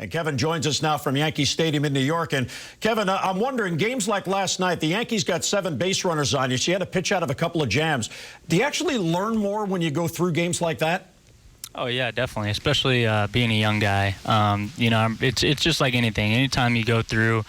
And Kevin joins us now from Yankee Stadium in New York. And Kevin, I'm wondering, games like last night, the Yankees got 7 base runners on you. So you had to pitch out of a couple of jams. Do you actually learn more when you go through games like that? Oh, yeah, definitely, especially being a young guy. It's just like anything. Anytime you go through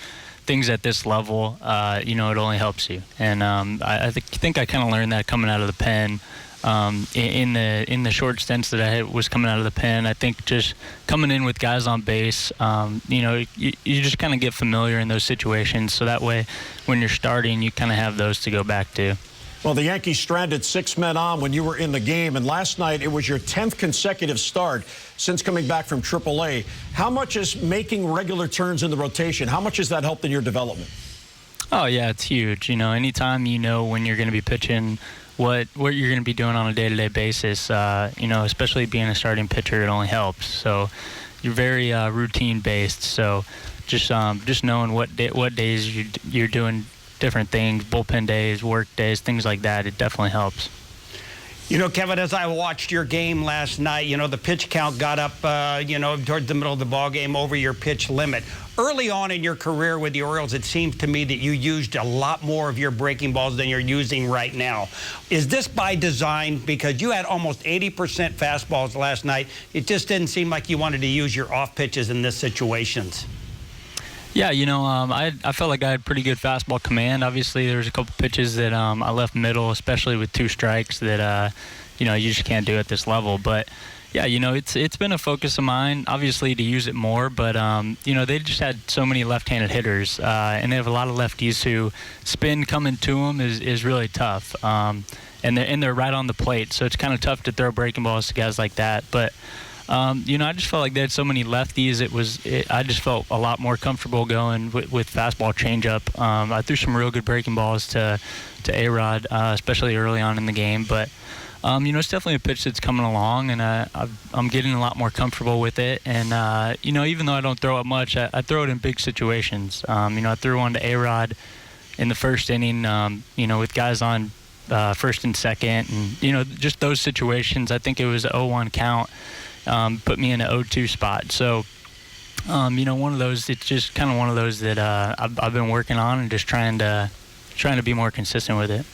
things at this level, it only helps you. And I think I kind of learned that coming out of the pen. In the short stints that I was coming out of the pen, I think just coming in with guys on base, you just kind of get familiar in those situations. So that way, when you're starting, you kind of have those to go back to. Well, the Yankees stranded 6 men on when you were in the game, and last night it was your 10th consecutive start since coming back from AAA. How much is making regular turns in the rotation? How much has that helped in your development? Oh, yeah, it's huge. Anytime you know when you're going to be pitching, what you're going to be doing on a day-to-day basis, especially being a starting pitcher, it only helps. So you're very routine-based. So just knowing what days you're doing different things, bullpen days, work days, things like that, it definitely helps. Kevin, as I watched your game last night, the pitch count got up, towards the middle of the ball game over your pitch limit. Early on in your career with the Orioles, it seems to me that you used a lot more of your breaking balls than you're using right now. Is this by design? Because you had almost 80% fastballs last night. It just didn't seem like you wanted to use your off pitches in this situations. Yeah, I felt like I had pretty good fastball command. Obviously, there was a couple pitches that I left middle, especially with 2 strikes that, you just can't do at this level. But, yeah, it's been a focus of mine, obviously, to use it more. But, they just had so many left-handed hitters, and they have a lot of lefties who spin coming to them is really tough. And they're right on the plate, so it's kind of tough to throw breaking balls to guys like that. But I just felt like they had so many lefties. I just felt a lot more comfortable going with fastball changeup. I threw some real good breaking balls to A-Rod, especially early on in the game. But it's definitely a pitch that's coming along, and I'm getting a lot more comfortable with it. And even though I don't throw it much, I throw it in big situations. I threw one to A-Rod in the first inning. With guys on first and second, and just those situations. I think it was an 0-1 count. Put me in an 0-2 spot. So, one of those, it's just kind of one of those that I've been working on and just trying to be more consistent with it.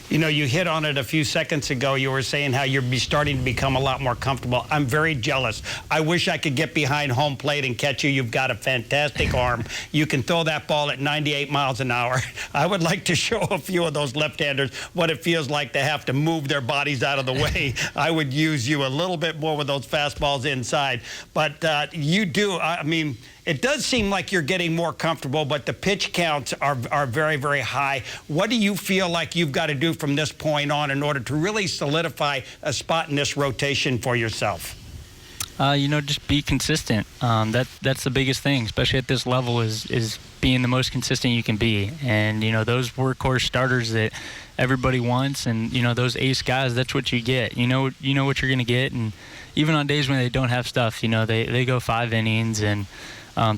You hit on it a few seconds ago. You were saying how you're starting to become a lot more comfortable. I'm very jealous. I wish I could get behind home plate and catch you. You've got a fantastic arm. You can throw that ball at 98 miles an hour. I would like to show a few of those left-handers what it feels like to have to move their bodies out of the way. I would use you a little bit more with those fastballs inside. But you do, it does seem like you're getting more comfortable, but the pitch counts are very, very high. What do you feel like you've got to do from this point on in order to really solidify a spot in this rotation for yourself? Just be consistent. That's the biggest thing, especially at this level, is being the most consistent you can be. And, those workhorse starters that everybody wants, and, those ace guys, that's what you get. You know what you're going to get. And even on days when they don't have stuff, they go 5 innings and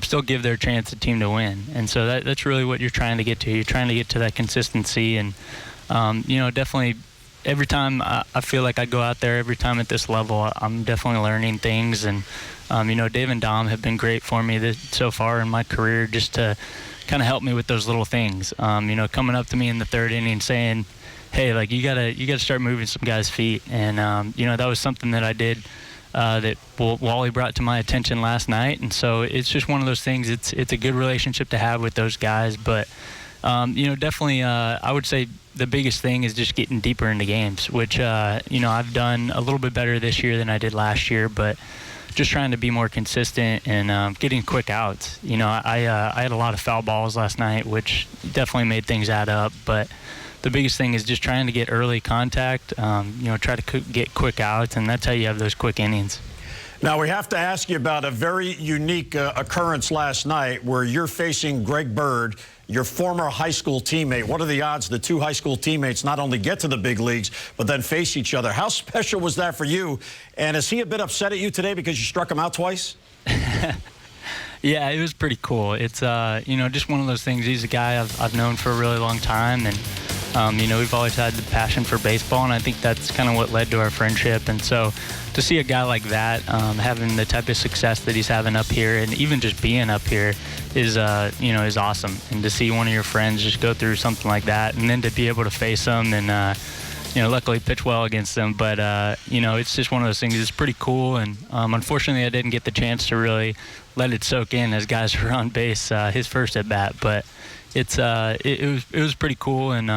still give their chance the team to win. And so that's really what you're trying to get to. You're trying to get to that consistency. And, definitely every time I feel like I go out there, every time at this level, I'm definitely learning things. And, Dave and Dom have been great for me so far in my career, just to kind of help me with those little things. Coming up to me in the 3rd inning saying, hey, like, you gotta start moving some guys' feet. And, that was something that I did that Wally brought to my attention last night. And so it's just one of those things. It's a good relationship to have with those guys. But, definitely I would say the biggest thing is just getting deeper into games, which, I've done a little bit better this year than I did last year. But just trying to be more consistent and getting quick outs. I had a lot of foul balls last night, which definitely made things add up. But the biggest thing is just trying to get early contact, try to get quick outs, and that's how you have those quick innings. Now, we have to ask you about a very unique occurrence last night where you're facing Greg Bird, your former high school teammate. What are the odds the 2 high school teammates not only get to the big leagues, but then face each other? How special was that for you? And is he a bit upset at you today because you struck him out twice? Yeah, it was pretty cool. It's, just one of those things. He's a guy I've known for a really long time, and We've always had the passion for baseball, and I think that's kind of what led to our friendship. And so to see a guy like that having the type of success that he's having up here, and even just being up here, is awesome. And to see one of your friends just go through something like that, and then to be able to face them and luckily pitch well against them. But, it's just one of those things. It's pretty cool. And unfortunately, I didn't get the chance to really let it soak in as guys were on base his first at bat. But it was pretty cool and,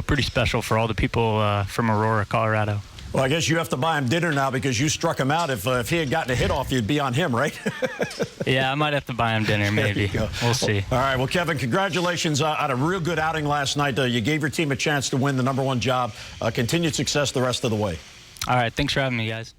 pretty special for all the people from Aurora, Colorado. Well, I guess you have to buy him dinner now because you struck him out. If he had gotten a hit off, you'd be on him, right? Yeah, I might have to buy him dinner, maybe. We'll see. All right. Well, Kevin, congratulations on a real good outing last night. You gave your team a chance to win the #1 job. Continued success the rest of the way. All right. Thanks for having me, guys.